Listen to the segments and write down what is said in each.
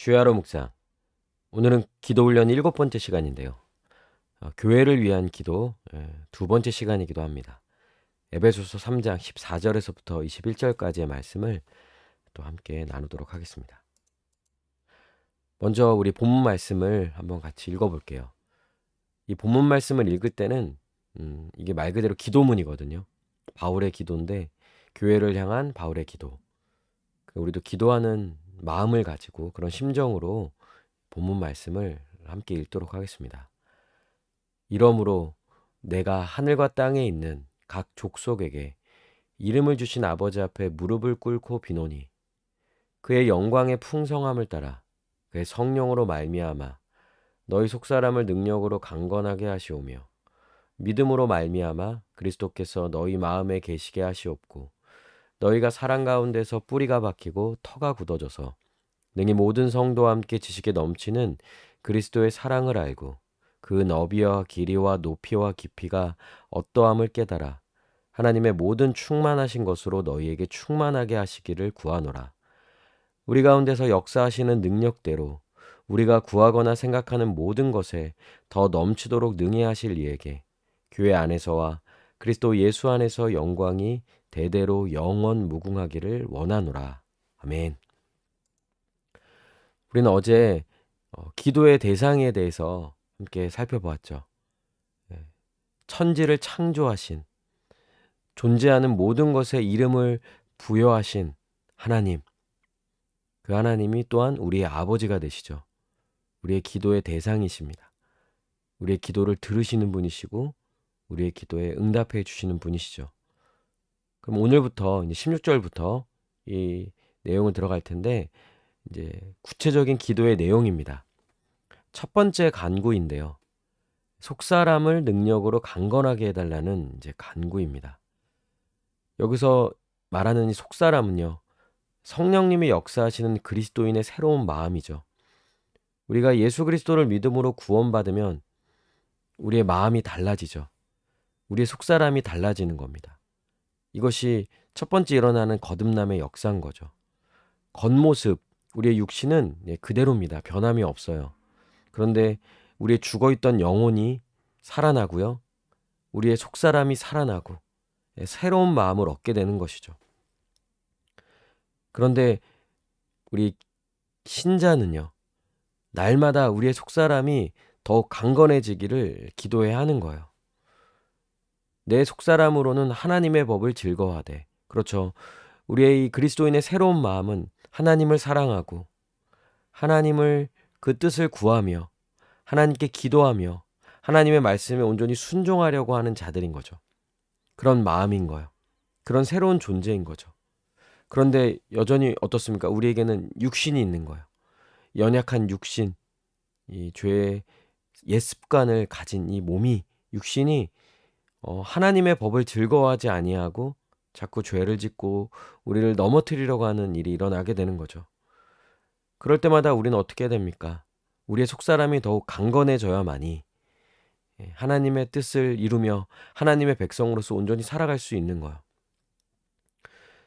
주의 하루 묵상. 오늘은 기도 훈련 7번째 시간인데요. 교회를 위한 기도 두 번째 시간이기도 합니다. 에베소서 3장 14절에서부터 21절까지의 말씀을 또 함께 나누도록 하겠습니다. 먼저 우리 본문 말씀을 한번 같이 읽어볼게요. 이 본문 말씀을 읽을 때는 이게 말 그대로 기도문이거든요. 바울의 기도인데 교회를 향한 바울의 기도. 우리도 기도하는 마음을 가지고 그런 심정으로 본문 말씀을 함께 읽도록 하겠습니다. 이러므로 내가 하늘과 땅에 있는 각 족속에게 이름을 주신 아버지 앞에 무릎을 꿇고 비노니 그의 영광의 풍성함을 따라 그의 성령으로 말미암아 너희 속사람을 능력으로 강건하게 하시오며 믿음으로 말미암아 그리스도께서 너희 마음에 계시게 하시옵고 너희가 사랑 가운데서 뿌리가 박히고 터가 굳어져서 능히 모든 성도와 함께 지식에 넘치는 그리스도의 사랑을 알고 그 너비와 길이와 높이와 깊이가 어떠함을 깨달아 하나님의 모든 충만하신 것으로 너희에게 충만하게 하시기를 구하노라. 우리 가운데서 역사하시는 능력대로 우리가 구하거나 생각하는 모든 것에 더 넘치도록 능히 하실 이에게 교회 안에서와 그리스도 예수 안에서 영광이 대대로 영원 무궁하기를 원하노라. 아멘. 우리는 어제 기도의 대상에 대해서 함께 살펴보았죠. 예, 천지를 창조하신, 존재하는 모든 것에 이름을 부여하신 하나님, 그 하나님이 또한 우리의 아버지가 되시죠. 우리의 기도의 대상이십니다. 우리의 기도를 들으시는 분이시고 우리의 기도에 응답해 주시는 분이시죠. 그럼 오늘부터 이제 16절부터 이 내용을 들어갈 텐데 이제 구체적인 기도의 내용입니다. 첫 번째 간구인데요. 속사람을 능력으로 강건하게 해달라는 이제 간구입니다. 여기서 말하는 이 속사람은요, 성령님이 역사하시는 그리스도인의 새로운 마음이죠. 우리가 예수 그리스도를 믿음으로 구원받으면 우리의 마음이 달라지죠. 우리의 속사람이 달라지는 겁니다. 이것이 첫 번째 일어나는 거듭남의 역사인 거죠. 겉모습, 우리의 육신은 그대로입니다. 변함이 없어요. 그런데 우리의 죽어있던 영혼이 살아나고요. 우리의 속사람이 살아나고 새로운 마음을 얻게 되는 것이죠. 그런데 우리 신자는요. 날마다 우리의 속사람이 더욱 강건해지기를 기도해야 하는 거예요. 내 속사람으로는 하나님의 법을 즐거워하되, 그렇죠. 우리의 이 그리스도인의 새로운 마음은 하나님을 사랑하고 하나님을 그 뜻을 구하며 하나님께 기도하며 하나님의 말씀에 온전히 순종하려고 하는 자들인 거죠. 그런 마음인 거예요. 그런 새로운 존재인 거죠. 그런데 여전히 어떻습니까? 우리에게는 육신이 있는 거예요. 연약한 육신, 이 죄의 옛 습관을 가진 이 몸이, 육신이 하나님의 법을 즐거워하지 아니하고 자꾸 죄를 짓고 우리를 넘어뜨리려고 하는 일이 일어나게 되는 거죠. 그럴 때마다 우리는 어떻게 해야 됩니까? 우리의 속사람이 더욱 강건해져야만이 하나님의 뜻을 이루며 하나님의 백성으로서 온전히 살아갈 수 있는 거예요.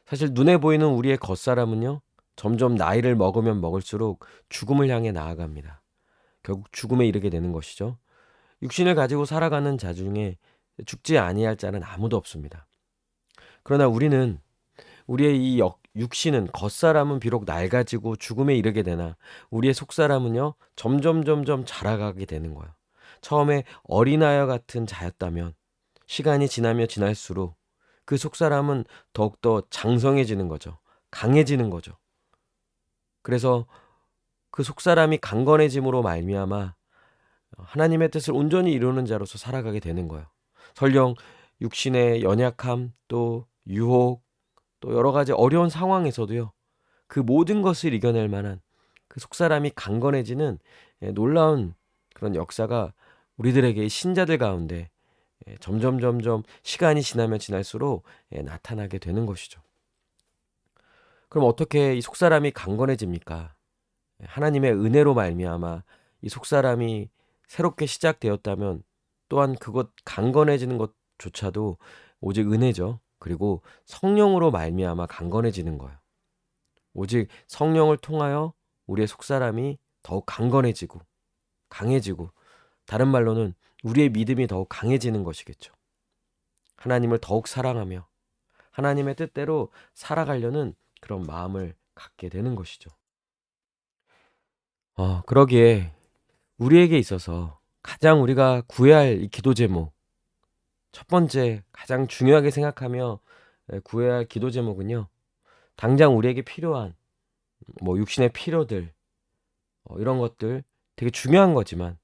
사실 눈에 보이는 우리의 겉사람은요, 점점 나이를 먹으면 먹을수록 죽음을 향해 나아갑니다. 결국 죽음에 이르게 되는 것이죠. 육신을 가지고 살아가는 자 중에 죽지 아니할 자는 아무도 없습니다. 그러나 우리는 우리의 이 육신은 겉사람은 비록 낡아지고 죽음에 이르게 되나 우리의 속사람은요 점점 자라가게 되는 거예요. 처음에 어린아이와 같은 자였다면 시간이 지나면 지날수록 그 속사람은 더욱더 장성해지는 거죠. 강해지는 거죠. 그래서 그 속사람이 강건해짐으로 말미암아 하나님의 뜻을 온전히 이루는 자로서 살아가게 되는 거예요. 설령 육신의 연약함, 또 유혹, 또 여러 가지 어려운 상황에서도요. 그 모든 것을 이겨낼 만한 그 속사람이 강건해지는 놀라운 그런 역사가 우리들에게 신자들 가운데 점점 시간이 지나면 지날수록 나타나게 되는 것이죠. 그럼 어떻게 이 속사람이 강건해집니까? 하나님의 은혜로 말미암아 이 속사람이 새롭게 시작되었다면 또한 그것 강건해지는 것조차도 오직 은혜죠. 그리고 성령으로 말미암아 강건해지는 거예요. 오직 성령을 통하여 우리의 속사람이 더욱 강건해지고 강해지고, 다른 말로는 우리의 믿음이 더욱 강해지는 것이겠죠. 하나님을 더욱 사랑하며 하나님의 뜻대로 살아가려는 그런 마음을 갖게 되는 것이죠. 그러기에 우리에게 있어서 가장 우리가 구해야 할 이 기도 제목, 첫 번째 가장 중요하게 생각하며 구해야 할 기도 제목은요, 당장 우리에게 필요한 육신의 필요들, 이런 것들 되게 중요한 거지만,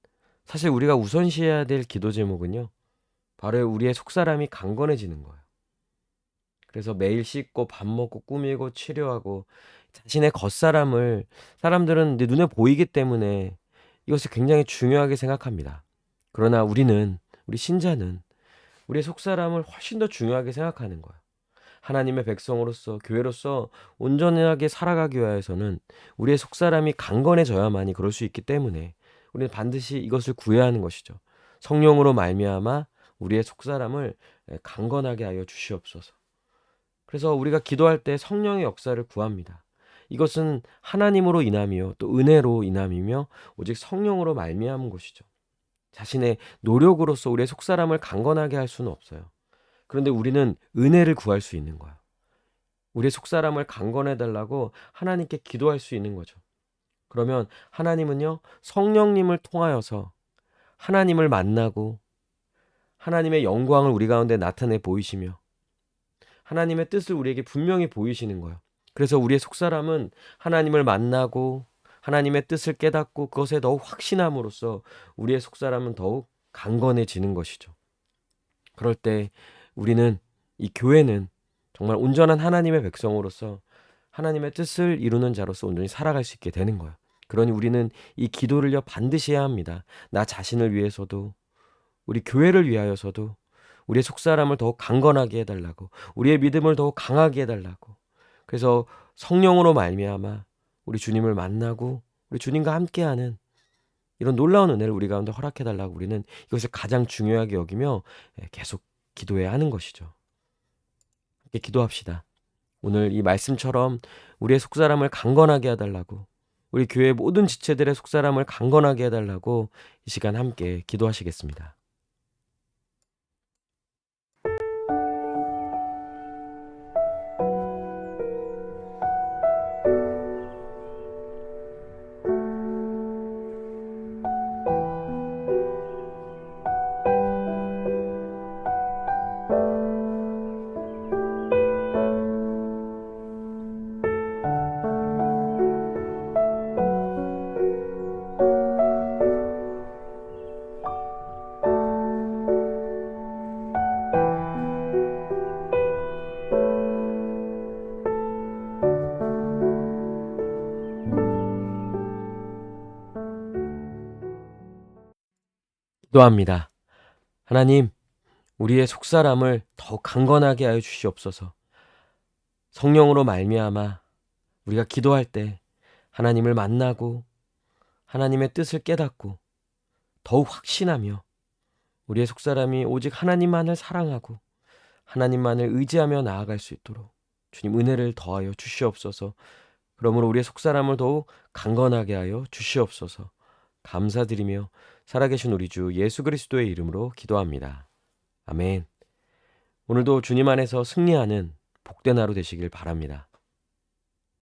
사실 우리가 우선시해야 될 기도 제목은요, 바로 우리의 속사람이 강건해지는 거예요. 그래서 매일 씻고 밥 먹고 꾸미고 치료하고 자신의 겉사람을, 사람들은 내 눈에 보이기 때문에 이것을 굉장히 중요하게 생각합니다. 그러나 우리 신자는 우리의 속사람을 훨씬 더 중요하게 생각하는 거예요. 하나님의 백성으로서, 교회로서 온전하게 살아가기 위해서는 우리의 속사람이 강건해져야만이 그럴 수 있기 때문에 우리는 반드시 이것을 구해야 하는 것이죠. 성령으로 말미암아 우리의 속사람을 강건하게 하여 주시옵소서. 그래서 우리가 기도할 때 성령의 역사를 구합니다. 이것은 하나님으로 인함이요 또 은혜로 인함이며 오직 성령으로 말미암은 것이죠. 자신의 노력으로서 우리의 속사람을 강건하게 할 수는 없어요. 그런데 우리는 은혜를 구할 수 있는 거야. 우리의 속사람을 강건해 달라고 하나님께 기도할 수 있는 거죠. 그러면 하나님은요, 성령님을 통하여서 하나님을 만나고 하나님의 영광을 우리 가운데 나타내 보이시며 하나님의 뜻을 우리에게 분명히 보이시는 거예요. 그래서 우리의 속사람은 하나님을 만나고 하나님의 뜻을 깨닫고 그것에 더욱 확신함으로써 우리의 속사람은 더욱 강건해지는 것이죠. 그럴 때 우리는, 이 교회는 정말 온전한 하나님의 백성으로서 하나님의 뜻을 이루는 자로서 온전히 살아갈 수 있게 되는 거예요. 그러니 우리는 이 기도를요 반드시 해야 합니다. 나 자신을 위해서도, 우리 교회를 위하여서도, 우리의 속사람을 더욱 강건하게 해달라고, 우리의 믿음을 더욱 강하게 해달라고. 그래서 성령으로 말미암아 우리 주님을 만나고 우리 주님과 함께하는 이런 놀라운 은혜를 우리 가운데 허락해달라고 우리는 이것을 가장 중요하게 여기며 계속 기도해야 하는 것이죠. 함께 기도합시다. 오늘 이 말씀처럼 우리의 속사람을 강건하게 해달라고, 우리 교회 모든 지체들의 속사람을 강건하게 해달라고 이 시간 함께 기도하시겠습니다. 기도합니다. 하나님, 우리의 속사람을 더 강건하게 하여 주시옵소서. 성령으로 말미암아 우리가 기도할 때 하나님을 만나고 하나님의 뜻을 깨닫고 더욱 확신하며 우리의 속사람이 오직 하나님만을 사랑하고 하나님만을 의지하며 나아갈 수 있도록 주님 은혜를 더하여 주시옵소서. 그러므로 우리의 속사람을 더욱 강건하게 하여 주시옵소서. 감사드리며 살아계신 우리 주 예수 그리스도의 이름으로 기도합니다. 아멘. 오늘도 주님 안에서 승리하는 복된 하루 되시길 바랍니다.